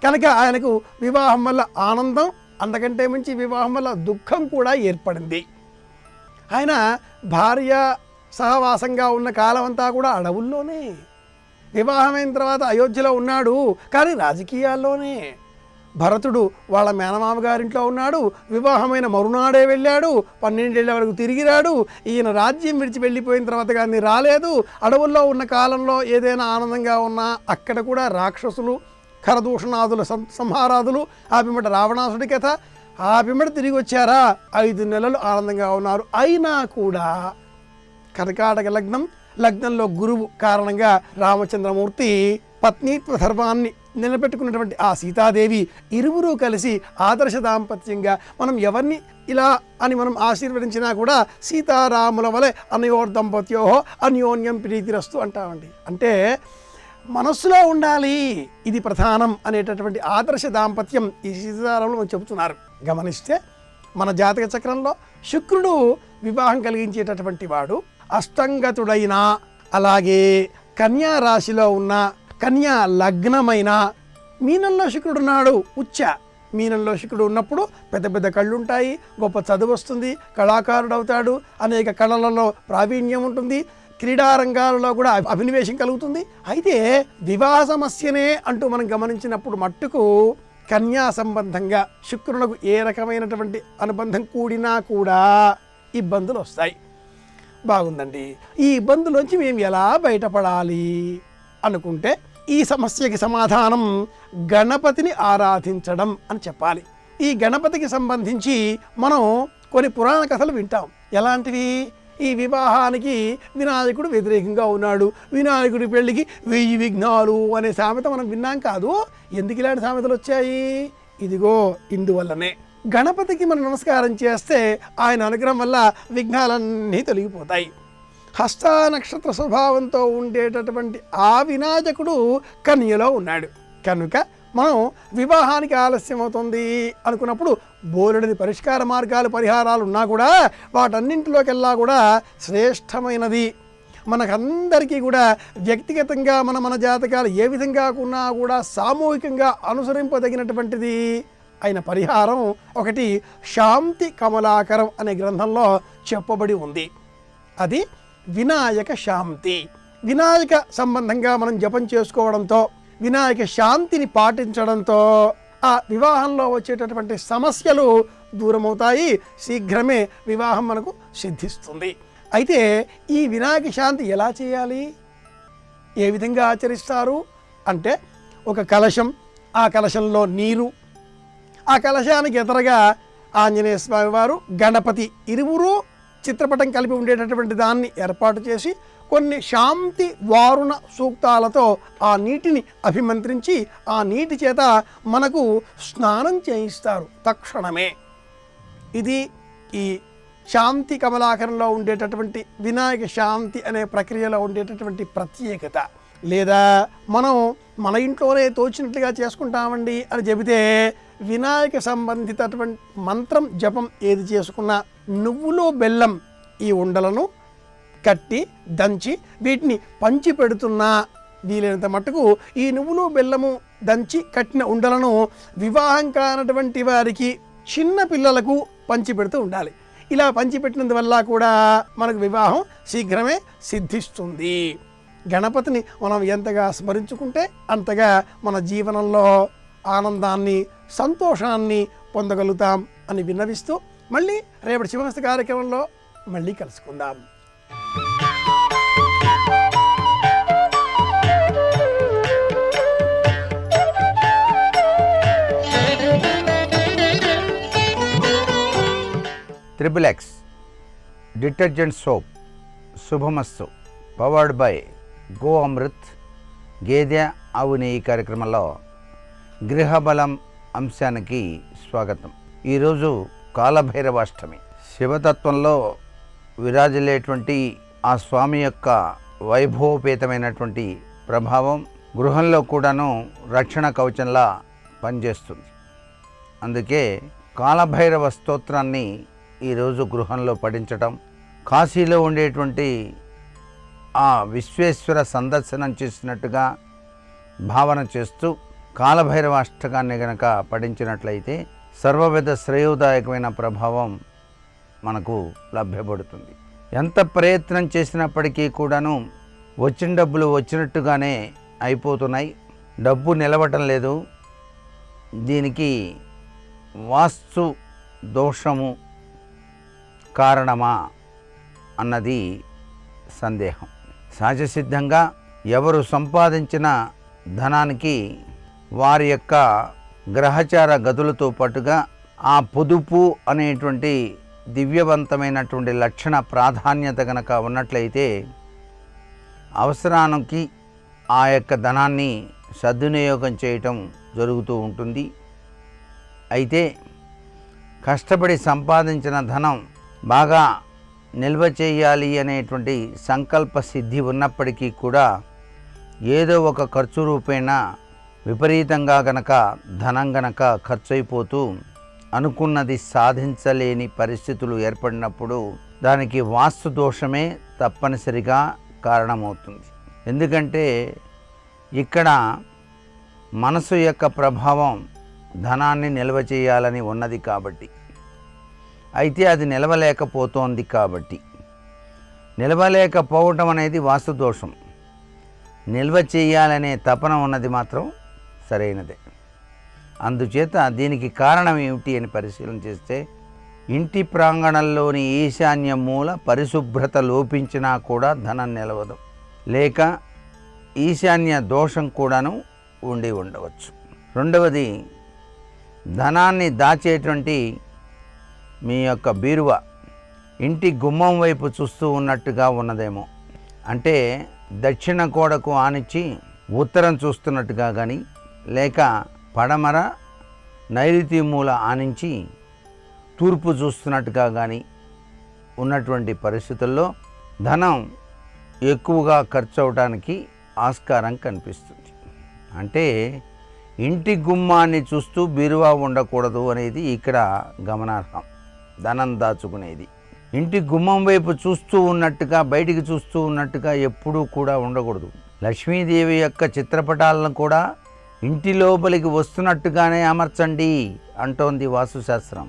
కనుక ఆయనకు వివాహం వల్ల ఆనందం, అంతకంటే మించి వివాహం వల్ల దుఃఖం కూడా ఏర్పడింది. ఆయన భార్య సహవాసంగా ఉన్న కాలం అంతా కూడా అడవుల్లోనే, వివాహమైన తర్వాత అయోధ్యలో ఉన్నాడు కానీ రాజకీయాల్లోనే. భరతుడు వాళ్ళ మేనమామ గారింట్లో ఉన్నాడు, వివాహమైన మరునాడే వెళ్ళాడు, 12 ఏళ్ల వరకు తిరిగి రాడు. ఈయన రాజ్యం విడిచి వెళ్ళిపోయిన తర్వాత కానీ రాలేదు. అడవుల్లో ఉన్న కాలంలో ఏదైనా ఆనందంగా ఉన్నా అక్కడ కూడా రాక్షసులు, ఖరదూషణాదుల సంహారాదులు, ఆ పిమ్మట రావణాసుడి కథ, ఆ పిమ్మట తిరిగి వచ్చారా 5 నెలలు ఆనందంగా ఉన్నారు. అయినా కూడా కర్కాటక లగ్నంలో గురువు కారణంగా రామచంద్రమూర్తి పత్నీత్వ ధర్మాన్ని నిలబెట్టుకున్నటువంటి ఆ సీతాదేవి ఇరువురు కలిసి ఆదర్శ దాంపత్యంగా మనం ఎవరిని ఇలా అని మనం ఆశీర్వదించినా కూడా సీతారాముల వలె అనయోర్దంపత్యో అన్యోన్యం ప్రీతిరస్తు అంటామండి. అంటే మనస్సులో ఉండాలి, ఇది ప్రధానం అనేటటువంటి ఆదర్శ దాంపత్యం ఈ సీతారాములు మనం చెబుతున్నారు. గమనిస్తే మన జాతక చక్రంలో శుక్రుడు వివాహం కలిగించేటటువంటి వాడు. అష్టంగతుడైన అలాగే కన్యా రాశిలో ఉన్న కన్యా లగ్నమైన మీనంలో శుక్రుడు ఉన్నాడు ఉచ్చ. మీనంలో శుక్రుడు ఉన్నప్పుడు పెద్ద పెద్ద కళ్ళు ఉంటాయి, గొప్ప చదువు వస్తుంది, కళాకారుడు అవుతాడు, అనేక కళలలో ప్రావీణ్యం ఉంటుంది, క్రీడారంగాలలో కూడా అభినివేశం కలుగుతుంది. అయితే వివాహ సమస్యనే అంటూ మనం గమనించినప్పుడు మట్టుకు కన్యా సంబంధంగా శుక్రులకు ఏ రకమైనటువంటి అనుబంధం కూడినా కూడా ఇబ్బందులు వస్తాయి. బాగుందండి, ఈ ఇబ్బందులోంచి మేము ఎలా బయటపడాలి అనుకుంటే ఈ సమస్యకి సమాధానం గణపతిని ఆరాధించడం అని చెప్పాలి. ఈ గణపతికి సంబంధించి మనం కొన్ని పురాణ కథలు వింటాం. ఎలాంటివి? ఈ వివాహానికి వినాయకుడు వ్యతిరేకంగా ఉన్నాడు, వినాయకుడి పెళ్లికి 1000 విఘ్నాలు అనే సామెత మనం విన్నాం కాదు. ఎందుకు ఇలాంటి సామెతలు వచ్చాయి? ఇదిగో ఇందువల్లనే. గణపతికి మనం నమస్కారం చేస్తే ఆయన అనుగ్రహం వల్ల విఘ్నాలన్నీ తొలగిపోతాయి. హస్త నక్షత్ర స్వభావంతో ఉండేటటువంటి ఆ వినాయకుడు కన్యలో ఉన్నాడు కనుక మనం వివాహానికి ఆలస్యం అవుతుంది అనుకున్నప్పుడు బోలెడని పరిష్కార మార్గాలు, పరిహారాలు ఉన్నా కూడా వాటన్నింటిలోకెల్లా కూడా శ్రేష్టమైనది మనకందరికీ కూడా వ్యక్తిగతంగా మన జాతకాలు ఏ విధంగా ఉన్నా కూడా సామూహికంగా అనుసరింపదగినటువంటిది అయిన పరిహారం ఒకటి శాంతి కమలాకరం అనే గ్రంథంలో చెప్పబడి ఉంది. అది వినాయక శాంతి. వినాయక సంబంధంగా మనం జపం చేసుకోవడంతో, వినాయక శాంతిని పాటించడంతో ఆ వివాహంలో వచ్చేటటువంటి సమస్యలు దూరమవుతాయి. శీఘ్రమే వివాహం మనకు సిద్ధిస్తుంది. అయితే ఈ వినాయక శాంతి ఎలా చేయాలి, ఏ విధంగా ఆచరిస్తారు అంటే, ఒక కలశం, ఆ కలశంలో నీరు, ఆ కలశానికి ఎదురుగా ఆంజనేయ స్వామి వారు, గణపతి ఇరువురు చిత్రపటం కలిపి ఉండేటటువంటి దాన్ని ఏర్పాటు చేసి కొన్ని శాంతి వారుణ సూక్తాలతో ఆ నీటిని అభిమంత్రించి ఆ నీటి చేత మనకు స్నానం చేయిస్తారు తక్షణమే. ఇది ఈ శాంతి కమలాకరంలో ఉండేటటువంటి వినాయక శాంతి అనే ప్రక్రియలో ఉండేటటువంటి ప్రత్యేకత. లేదా మనం మన ఇంట్లోనే తోచినట్లుగా చేసుకుంటామండి అని చెబితే వినాయక సంబంధితటువంటి మంత్రం జపం ఏది చేసుకున్నా నువ్వులు బెల్లం ఈ ఉండలను కట్టి దంచి వీటిని పంచి పెడుతున్నా వీలైనంత మట్టుకు ఈ నువ్వులు బెల్లము దంచి కట్టిన ఉండలను వివాహం కానటువంటి వారికి, చిన్న పిల్లలకు పంచి పెడుతూ ఉండాలి. ఇలా పంచిపెట్టినందువల్ల కూడా మనకు వివాహం శీఘ్రమే సిద్ధిస్తుంది. గణపతిని మనం ఎంతగా స్మరించుకుంటే అంతగా మన జీవనంలో ఆనందాన్ని, సంతోషాన్ని పొందగలుగుతాం అని విన్నవిస్తూ మళ్ళీ రేపటి శుభమస్తు కార్యక్రమంలో మళ్ళీ కలుసుకుందాం. XXX డిటర్జెంట్ సోప్ శుభమస్తు పవర్డ్ బై గో అమృత్ గేదె ఆవు నెయ్యి కార్యక్రమంలో గృహబలం అంశానికి స్వాగతం. ఈరోజు కాలభైరవాష్టమి. శివతత్వంలో విరాజిల్లేటువంటి ఆ స్వామి యొక్క వైభవపేతమైనటువంటి ప్రభావం గృహంలో కూడాను రక్షణ కవచంలా పనిచేస్తుంది. అందుకే కాలభైరవ స్తోత్రాన్ని ఈరోజు గృహంలో పఠించటం, కాశీలో ఉండేటువంటి ఆ విశ్వేశ్వర సందర్శనం చేసినట్టుగా భావన చేస్తూ కాలభైరవ అష్టకాన్ని గనక పఠించినట్లయితే సర్వవిధ శ్రేయోదాయకమైన ప్రభావం మనకు లభ్యపడుతుంది. ఎంత ప్రయత్నం చేసినప్పటికీ కూడాను వచ్చిన డబ్బులు వచ్చినట్టుగానే అయిపోతున్నాయి, డబ్బు నిలవటం లేదు. దీనికి వాస్తు దోషము కారణమా అన్నది సందేహం. సహజసిద్ధంగా ఎవరు సంపాదించిన ధనానికి వారి యొక్క గ్రహచార గతులతో పాటుగా ఆ పొదుపు అనేటువంటి దివ్యవంతమైనటువంటి లక్షణ ప్రాధాన్యత కనుక ఉన్నట్లయితే అవసరానికి ఆ యొక్క ధనాన్ని సద్వినియోగం చేయటం జరుగుతూ ఉంటుంది. అయితే కష్టపడి సంపాదించిన ధనం బాగా నిల్వ చేయాలి అనేటువంటి సంకల్ప సిద్ధి ఉన్నప్పటికీ కూడా ఏదో ఒక ఖర్చు రూపేణా విపరీతంగా గనక ధనం గనక ఖర్చు అయిపోతూ అనుకున్నది సాధించలేని పరిస్థితులు ఏర్పడినప్పుడు దానికి వాస్తు దోషమే తప్పనిసరిగా కారణమవుతుంది. ఎందుకంటే ఇక్కడ మనసు యొక్క ప్రభావం ధనాన్ని నిల్వ చేయాలని ఉన్నది కాబట్టి, అయితే అది నిలవలేకపోతోంది కాబట్టి, నిలవలేకపోవటం అనేది వాస్తు దోషం, నిల్వ చేయాలనే తపన ఉన్నది మాత్రం సరైనదే. అందుచేత దీనికి కారణం ఏమిటి అని పరిశీలన చేస్తే, ఇంటి ప్రాంగణంలోని ఈశాన్య మూల పరిశుభ్రత లోపించినా కూడా ధనం నిలవదు, లేక ఈశాన్య దోషం కూడాను ఉండి ఉండవచ్చు. రెండవది, ధనాన్ని దాచేటువంటి మీ యొక్క బీరువా ఇంటి గుమ్మం వైపు చూస్తూ ఉన్నట్టుగా ఉన్నదేమో. అంటే దక్షిణ గోడకు ఆనిచ్చి ఉత్తరం చూస్తున్నట్టుగా కానీ, లేక పడమర నైరుతి మూల ఆనించి తూర్పు చూస్తున్నట్టుగా కానీ ఉన్నటువంటి పరిస్థితుల్లో ధనం ఎక్కువగా ఖర్చు అవడానికి ఆస్కారం కనిపిస్తుంది. అంటే ఇంటి గుమ్మాన్ని చూస్తూ బీరువా ఉండకూడదు అనేది ఇక్కడ గమనార్హం. ధనం దాచుకునేది ఇంటి గుమ్మం వైపు చూస్తూ ఉన్నట్టుగా, బయటికి చూస్తూ ఉన్నట్టుగా ఎప్పుడూ కూడా ఉండకూడదు. లక్ష్మీదేవి యొక్క చిత్రపటాలను కూడా ఇంటి లోపలికి వస్తున్నట్టుగానే అమర్చండి అంటోంది వాస్తుశాస్త్రం.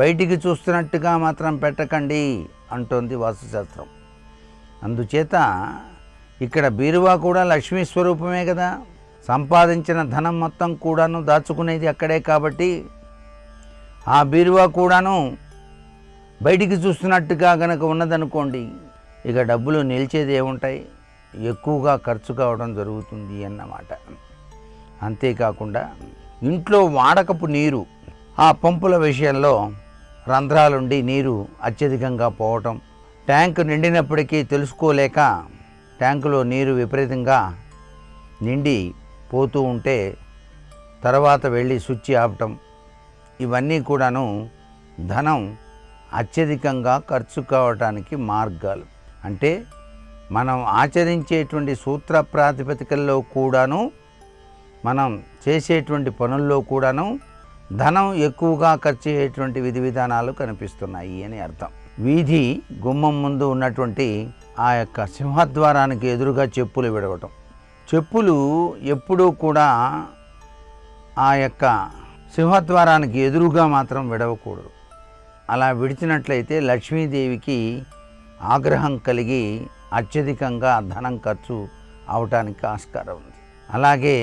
బయటికి చూస్తున్నట్టుగా మాత్రం పెట్టకండి అంటోంది వాస్తుశాస్త్రం. అందుచేత ఇక్కడ బీరువా కూడా లక్ష్మీ స్వరూపమే కదా. సంపాదించిన ధనం మొత్తం కూడాను దాచుకునేది అక్కడే కాబట్టి ఆ బీరువా కూడాను బయటికి చూస్తున్నట్టుగా గనక ఉన్నదనుకోండి, ఇక డబ్బులు నిలిచేది ఏముంటాయి, ఎక్కువగా ఖర్చు కావడం జరుగుతుంది అన్నమాట. అంతేకాకుండా ఇంట్లో వాడకపు నీరు, ఆ పంపుల విషయంలో రంధ్రాలుండి నీరు అత్యధికంగా పోవటం, ట్యాంకు నిండినప్పటికీ తెలుసుకోలేక ట్యాంకులో నీరు విపరీతంగా నిండి పోతూ ఉంటే తర్వాత వెళ్ళి స్విచ్ ఆపటం, ఇవన్నీ కూడాను ధనం అత్యధికంగా ఖర్చు కావటానికి మార్గాలు. అంటే మనం ఆచరించేటువంటి సూత్ర ప్రాతిపదికల్లో కూడాను, మనం చేసేటువంటి పనుల్లో కూడాను ధనం ఎక్కువగా ఖర్చు అయ్యేటువంటి విధి విధానాలు కనిపిస్తున్నాయి అని అర్థం. వీధి గుమ్మం ముందు ఉన్నటువంటి ఆ యొక్క సింహద్వారానికి ఎదురుగా చెప్పులు విడవటం. చెప్పులు ఎప్పుడూ కూడా ఆ యొక్క సింహద్వారానికి ఎదురుగా మాత్రం విడవకూడదు. అలా విడిచినట్లయితే లక్ష్మీదేవికి ఆగ్రహం కలిగి అత్యధికంగా ధనం ఖర్చు అవటానికి ఆస్కారం ఉంది. అలాగే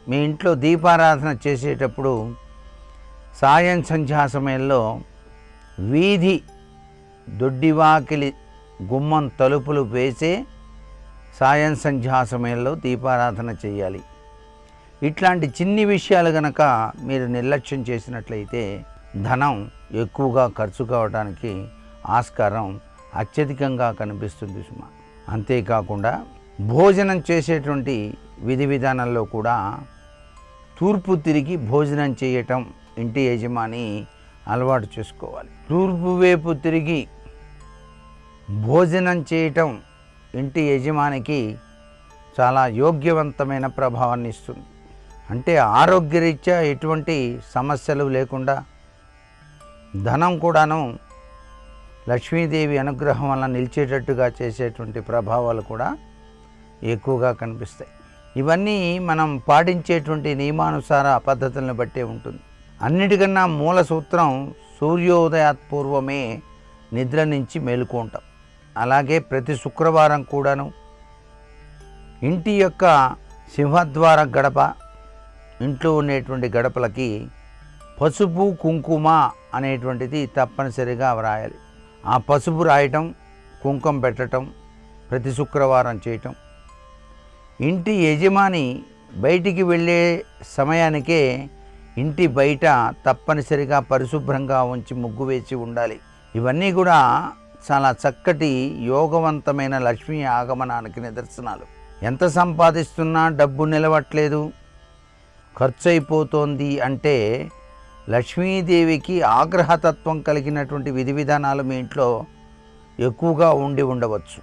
మీ ఇంట్లో దీపారాధన చేసేటప్పుడు సాయం సంధ్యా సమయంలో వీధి దొడ్డివాకిలి గుమ్మం తలుపులు వేసే సాయం సంధ్యా సమయంలో దీపారాధన చేయాలి. ఇట్లాంటి చిన్ని విషయాలు గనక మీరు నిర్లక్ష్యం చేసినట్లయితే ధనం ఎక్కువగా ఖర్చు కావడానికి ఆస్కారం అత్యధికంగా కనిపిస్తుంది సుమా. అంతేకాకుండా భోజనం చేసేటువంటి విధి విధానంలో కూడా తూర్పు తిరిగి భోజనం చేయటం ఇంటి యజమాని అలవాటు చేసుకోవాలి. తూర్పు వైపు తిరిగి భోజనం చేయటం ఇంటి యజమానికి చాలా యోగ్యవంతమైన ప్రభావాన్ని ఇస్తుంది. అంటే ఆరోగ్యరీత్యా ఎటువంటి సమస్యలు లేకుండా ధనం కూడాను లక్ష్మీదేవి అనుగ్రహం వల్ల నిలిచేటట్టుగా చేసేటువంటి ప్రభావాలు కూడా ఎక్కువగా కనిపిస్తాయి. ఇవన్నీ మనం పాటించేటువంటి నియమానుసార పద్ధతులను బట్టే ఉంటుంది. అన్నిటికన్నా మూల సూత్రం సూర్యోదయాత్ పూర్వమే నిద్ర నుంచి మేలుకుంటాం. అలాగే ప్రతి శుక్రవారం కూడాను ఇంటి యొక్క సింహద్వార గడప, ఇంట్లో ఉండేటువంటి గడపలకి పసుపు కుంకుమ అనేటువంటిది తప్పనిసరిగా వ్రాయాలి. ఆ పసుపు రాయటం, కుంకుమ పెట్టడం ప్రతి శుక్రవారం చేయటం. ఇంటి యజమాని బయటికి వెళ్ళే సమయానికే ఇంటి బయట తప్పనిసరిగా పరిశుభ్రంగా ఉంచి ముగ్గు వేసి ఉండాలి. ఇవన్నీ కూడా చాలా చక్కటి యోగవంతమైన లక్ష్మీ ఆగమనానికి నిదర్శనాలు. ఎంత సంపాదిస్తున్నా డబ్బు నిలవట్లేదు, ఖర్చు అయిపోతోంది అంటే లక్ష్మీదేవికి ఆగ్రహతత్వం కలిగినటువంటి విధి విధానాలు మీ ఇంట్లో ఎక్కువగా ఉండి ఉండవచ్చు.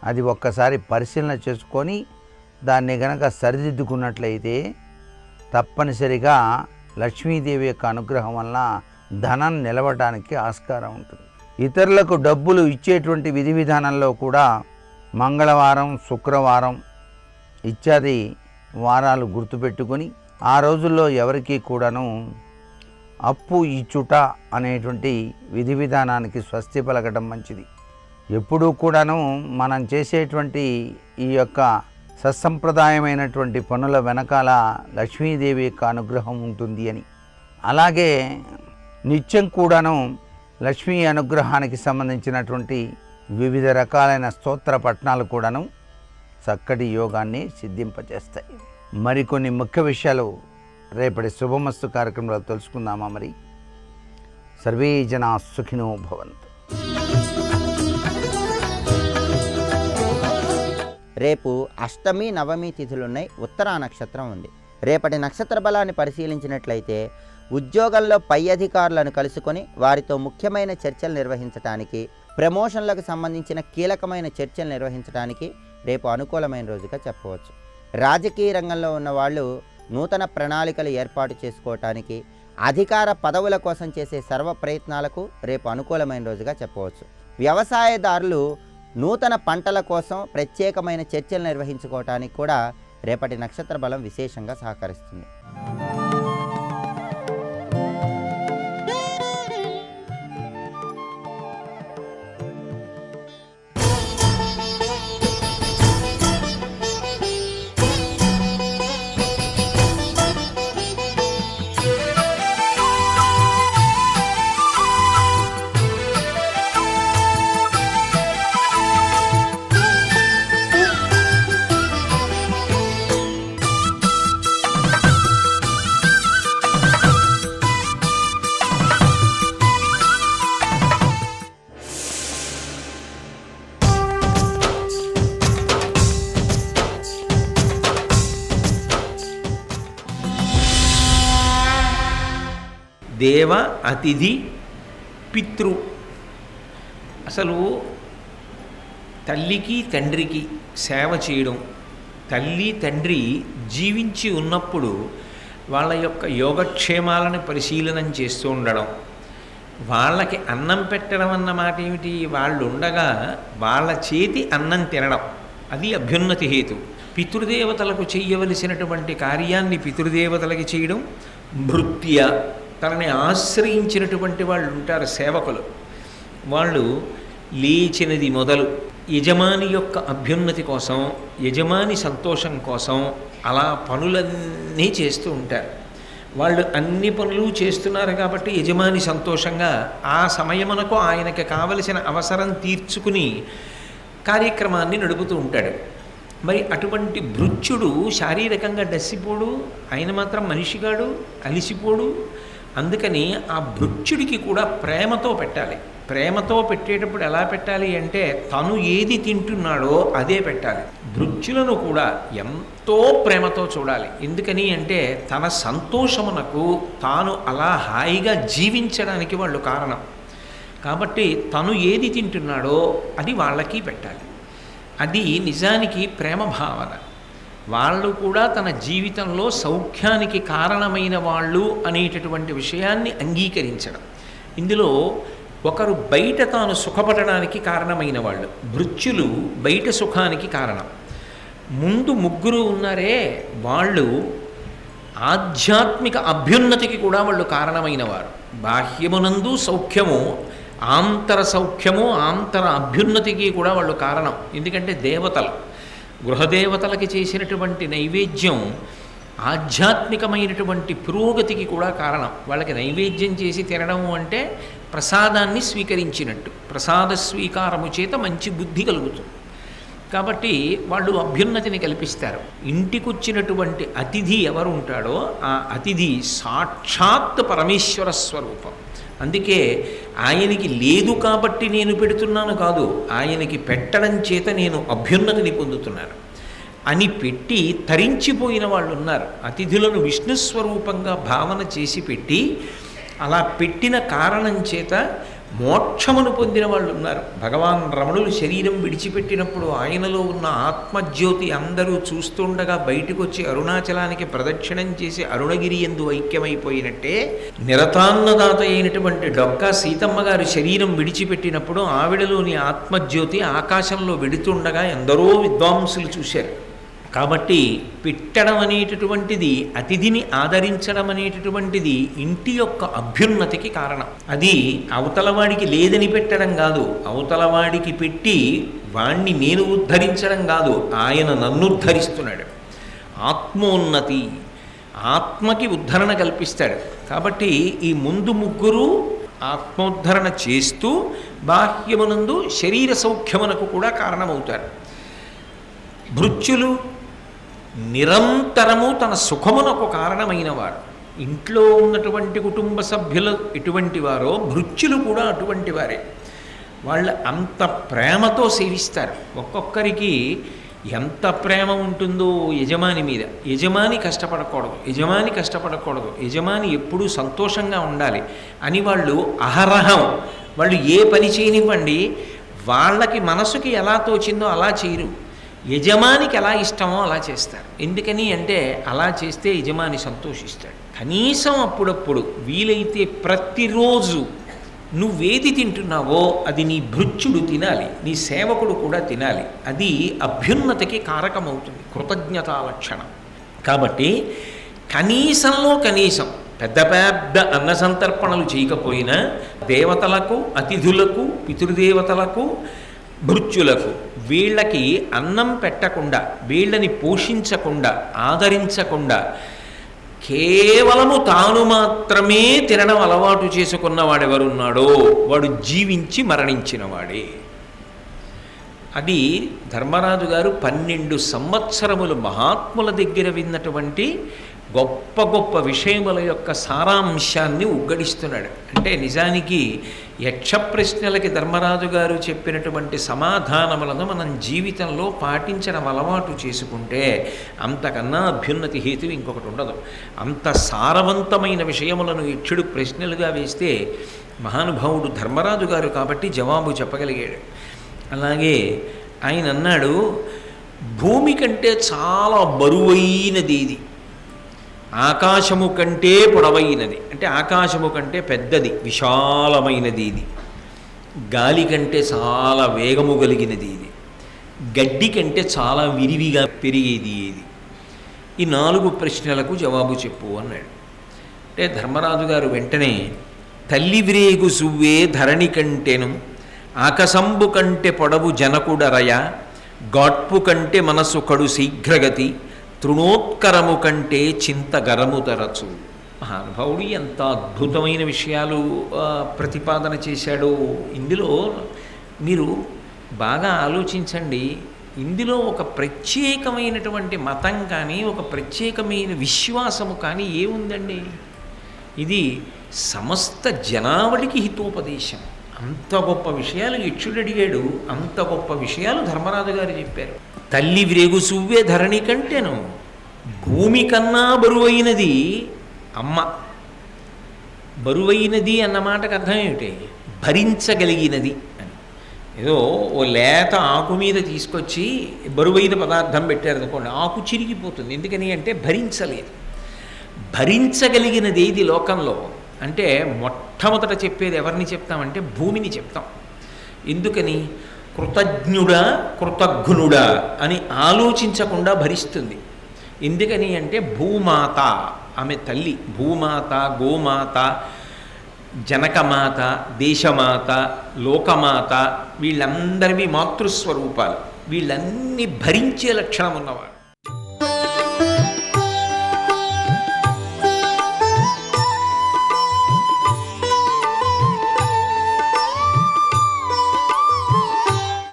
అది ఒక్కసారి పరిశీలన చేసుకొని దాన్ని గనక సరిదిద్దుకున్నట్లయితే తప్పనిసరిగా లక్ష్మీదేవి యొక్క అనుగ్రహం వలన ధనం నిలవడానికి ఆస్కారం ఉంటుంది. ఇతరులకు డబ్బులు ఇచ్చేటువంటి విధి విధానంలో కూడా మంగళవారం, శుక్రవారం ఇత్యాది వారాలు గుర్తుపెట్టుకొని ఆ రోజుల్లో ఎవరికీ కూడాను అప్పు ఇచ్చుట అనేటువంటి విధి విధానానికి స్వస్తి పలకడం మంచిది. ఎప్పుడూ కూడాను మనం చేసేటువంటి ఈ యొక్క సత్సంప్రదాయమైనటువంటి పనుల వెనకాల లక్ష్మీదేవి యొక్క అనుగ్రహం ఉంటుంది అని. అలాగే నిత్యం కూడాను లక్ష్మీ అనుగ్రహానికి సంబంధించినటువంటి వివిధ రకాలైన స్తోత్ర పఠనాలు కూడాను చక్కటి యోగాన్ని సిద్ధింపజేస్తాయి. మరికొన్ని ముఖ్య విషయాలు రేపటి శుభమస్తు కార్యక్రమంలో తెలుసుకుందామా? మరి సర్వే జనా సుఖినో భవంతు. రేపు అష్టమి నవమి తిథులున్నాయి, ఉత్తరా నక్షత్రం ఉంది. రేపటి నక్షత్ర బలాన్ని పరిశీలించినట్లయితే ఉద్యోగంలో పై అధికారులను కలుసుకొని వారితో ముఖ్యమైన చర్చలు నిర్వహించడానికి, ప్రమోషన్లకు సంబంధించిన కీలకమైన చర్చలు నిర్వహించడానికి రేపు అనుకూలమైన రోజుగా చెప్పవచ్చు. రాజకీయ రంగంలో ఉన్న వాళ్ళు నూతన ప్రణాళికలు ఏర్పాటు చేసుకోవటానికి, అధికార పదవుల కోసం చేసే సర్వ ప్రయత్నాలకు రేపు అనుకూలమైన రోజుగా చెప్పవచ్చు. వ్యవసాయదారులు నూతన పంటల కోసం ప్రత్యేకమైన చర్చలు నిర్వహించుకోవటానికి కూడా రేపటి నక్షత్ర బలం విశేషంగా సహకరిస్తుంది. దేవ, అతిథి, పితృ. అసలు తల్లికి తండ్రికి సేవ చేయడం, తల్లి తండ్రి జీవించి ఉన్నప్పుడు వాళ్ళ యొక్క యోగక్షేమాలను పరిశీలనం చేస్తూ ఉండడం, వాళ్ళకి అన్నం పెట్టడం అన్న మాట ఏమిటి, వాళ్ళు ఉండగా వాళ్ళ చేతి అన్నం తినడం, అది అభ్యున్నతి హేతు. పితృదేవతలకు చేయవలసినటువంటి కార్యాన్ని పితృదేవతలకి చేయడం, భృత్య తనని ఆశ్రయించినటువంటి వాళ్ళు ఉంటారు సేవకులు, వాళ్ళు లేచినది మొదలు యజమాని యొక్క అభ్యున్నతి కోసం, యజమాని సంతోషం కోసం అలా పనులన్నీ చేస్తూ ఉంటారు. వాళ్ళు అన్ని పనులు చేస్తున్నారు కాబట్టి యజమాని సంతోషంగా ఆ సమయమునకు ఆయనకి కావలసిన అవసరం తీర్చుకుని కార్యక్రమాన్ని నడుపుతూ ఉంటాడు. మరి అటువంటి భృత్యుడు శారీరకంగా డస్సిపోడు, ఆయన మాత్రం మనిషిగాడు, అలిసిపోడు. అందుకని ఆ భృత్యుడికి కూడా ప్రేమతో పెట్టాలి. ప్రేమతో పెట్టేటప్పుడు ఎలా పెట్టాలి అంటే తను ఏది తింటున్నాడో అదే పెట్టాలి. భృత్యులను కూడా ఎంతో ప్రేమతో చూడాలి. ఎందుకని అంటే తన సంతోషమునకు తాను అలా హాయిగా జీవించడానికి వాళ్ళు కారణం. కాబట్టి తను ఏది తింటున్నాడో అది వాళ్ళకి పెట్టాలి. అది నిజానికి ప్రేమ భావన. వాళ్ళు కూడా తన జీవితంలో సౌఖ్యానికి కారణమైన వాళ్ళు అనేటటువంటి విషయాన్ని అంగీకరించడం. ఇందులో ఒకరు బయట తాను సుఖపడడానికి కారణమైన వాళ్ళు, భృత్యులు బయట సుఖానికి కారణం. ముందు ముగ్గురు ఉన్నారే వాళ్ళు ఆధ్యాత్మిక అభ్యున్నతికి కూడా వాళ్ళు కారణమైన వారు. బాహ్యమునందు సౌఖ్యము, ఆంతర సౌఖ్యము, ఆంతర అభ్యున్నతికి కూడా వాళ్ళు కారణం. ఎందుకంటే దేవతలు, గృహదేవతలకి చేసినటువంటి నైవేద్యం ఆధ్యాత్మికమైనటువంటి పురోగతికి కూడా కారణం. వాళ్ళకి నైవేద్యం చేసి తినడం అంటే ప్రసాదాన్ని స్వీకరించినట్టు, ప్రసాద స్వీకారము చేత మంచి బుద్ధి కలుగుతుంది. కాబట్టి వాళ్ళు అభ్యున్నతిని కల్పిస్తారు. ఇంటికొచ్చినటువంటి అతిథి ఎవరు ఉంటాడో ఆ అతిథి సాక్షాత్ పరమేశ్వర స్వరూపం. అందుకే ఆయనకి లేదు కాబట్టి నేను పెడుతున్నాను కాదు, ఆయనకి పెట్టడం చేత నేను అభ్యున్నతిని పొందుతున్నాను అని పెట్టి తరించిపోయిన వాళ్ళు ఉన్నారు. అతిథులను విష్ణుస్వరూపంగా భావన చేసి పెట్టి అలా పెట్టిన కారణం చేత మోక్షమును పొందిన వాళ్ళు ఉన్నారు. భగవాన్ రమణులు శరీరం విడిచిపెట్టినప్పుడు ఆయనలో ఉన్న ఆత్మజ్యోతి అందరూ చూస్తుండగా బయటకు వచ్చి అరుణాచలానికి ప్రదక్షిణం చేసి అరుణగిరి యందు ఐక్యమైపోయినట్టే నిరతాన్నదాత అయినటువంటి డొక్కా సీతమ్మ గారి శరీరం విడిచిపెట్టినప్పుడు ఆవిడలోని ఆత్మజ్యోతి ఆకాశంలో వెడుతుండగా ఎందరో విద్వాంసులు చూశారు. కాబట్టి పెట్టడం అనేటటువంటిది, అతిథిని ఆదరించడం అనేటటువంటిది ఇంటి యొక్క అభ్యున్నతికి కారణం. అది అవతలవాడికి లేదని పెట్టడం కాదు, అవతలవాడికి పెట్టి వాణ్ణి నేను ఉద్ధరించడం కాదు, ఆయన నన్ను ఉద్ధరిస్తున్నాడు. ఆత్మోన్నతి, ఆత్మకి ఉద్ధరణ కల్పిస్తాడు. కాబట్టి ఈ ముందు ముగ్గురు ఆత్మోద్ధరణ చేస్తూ బాహ్యమునందు శరీర సౌఖ్యమునకు కూడా కారణమవుతారు. భృత్యులు నిరంతరము తన సుఖమునకు కారణమైన వారు. ఇంట్లో ఉన్నటువంటి కుటుంబ సభ్యులు ఎటువంటి వారో భృత్యులు కూడా అటువంటి వారే. వాళ్ళు అంత ప్రేమతో సేవిస్తారు. ఒక్కొక్కరికి ఎంత ప్రేమ ఉంటుందో యజమాని మీద. యజమాని కష్టపడకూడదు, యజమాని కష్టపడకూడదు, యజమాని ఎప్పుడూ సంతోషంగా ఉండాలి అని వాళ్ళు అహరహం, వాళ్ళు ఏ పని చేయనివ్వండి, వాళ్ళకి మనసుకి ఎలా తోచిందో అలా చేయరు, యజమానికి ఎలా ఇష్టమో అలా చేస్తారు. ఎందుకని అంటే అలా చేస్తే యజమాని సంతోషిస్తాడు. కనీసం అప్పుడప్పుడు వీలైతే ప్రతిరోజు నువ్వేది తింటున్నావో అది నీ భృత్యుడు తినాలి, నీ సేవకుడు కూడా తినాలి. అది అభ్యున్నతికి కారకమవుతుంది, కృతజ్ఞతా లక్షణం. కాబట్టి కనీసంలో కనీసం పెద్ద పెద్ద అన్న సంతర్పణలు చేయకపోయినా దేవతలకు, అతిథులకు, పితృదేవతలకు, భృత్యులకు వీళ్ళకి అన్నం పెట్టకుండా, వీళ్ళని పోషించకుండా, ఆదరించకుండా కేవలము తాను మాత్రమే తినడం అలవాటు చేసుకున్నవాడెవరున్నాడో వాడు జీవించి మరణించినవాడే. అది ధర్మరాజు గారు 12 సంవత్సరములు మహాత్ముల దగ్గర విన్నటువంటి గొప్ప గొప్ప విషయముల యొక్క సారాంశాన్ని ఉగ్గడిస్తున్నాడు. అంటే నిజానికి యక్ష ప్రశ్నలకి ధర్మరాజు గారు చెప్పినటువంటి సమాధానములను మనం జీవితంలో పాటించడం అలవాటు చేసుకుంటే అంతకన్నా అభ్యున్నతి హేతు ఇంకొకటి ఉండదు. అంత సారవంతమైన విషయములను యక్షుడు ప్రశ్నలుగా వేస్తే మహానుభావుడు ధర్మరాజు గారు కాబట్టి జవాబు చెప్పగలిగాడు. అలాగే ఆయన అన్నాడు, భూమి కంటే చాలా బరువైనది ఇది, ఆకాశము కంటే పొడవైనది, అంటే ఆకాశము కంటే పెద్దది, విశాలమైనది ఇది, గాలి కంటే చాలా వేగము కలిగినది ఇది, గడ్డి కంటే చాలా విరివిగా పెరిగేది ఏది? ఈ 4 ప్రశ్నలకు జవాబు చెప్పు అన్నాడు. అంటే ధర్మరాజు గారు వెంటనే తల్లి విరేగు సువ్వే ధరణి కంటెను, ఆకసంబు కంటే పొడవు జనకుడరయ, గాట్పు కంటే మనసు కడు శీఘ్రగతి, తృణోత్కరము కంటే చింతగరము తరచు. మహానుభావుడు ఎంత అద్భుతమైన విషయాలు ప్రతిపాదన చేశాడో. ఇందులో మీరు బాగా ఆలోచించండి. ఇందులో ఒక ప్రత్యేకమైనటువంటి మతం కానీ, ఒక ప్రత్యేకమైన విశ్వాసము కానీ ఏముందండి? ఇది సమస్త జనావళికి హితోపదేశం. అంత గొప్ప విషయాలు యక్షుడు అడిగాడు, అంత గొప్ప విషయాలు ధర్మరాజు గారు చెప్పారు. తల్లి విరేగు సువ్వే ధరణి కంటేను, భూమి కన్నా బరువైనది అమ్మ. బరువైనది అన్న మాటకు అర్థం ఏమిటి? భరించగలిగినది అని. ఏదో ఓ లేత ఆకు మీద తీసుకొచ్చి బరువైన పదార్థం పెట్టారనుకోండి, ఆకు చిరిగిపోతుంది. ఎందుకని అంటే భరించలేదు. భరించగలిగినది ఏది లోకంలో అంటే మొట్టమొదట చెప్పేది ఎవరిని చెప్తామంటే భూమిని చెప్తాం. ఎందుకని? కృతజ్ఞుడా కృతజ్ఞుడా అని ఆలోచించకుండా భరిస్తుంది. ఎందుకని అంటే భూమాత, ఆమె తల్లి. భూమాత, గోమాత, జనకమాత, దేశమాత, లోకమాత, వీళ్ళందరివి మాతృస్వరూపాలు. వీళ్ళన్నీ భరించే లక్షణం ఉన్నవాడు.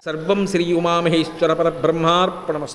సర్వం శ్రీ ఉమామహేశ్వర పరబ్రహ్మార్పణమస్తు.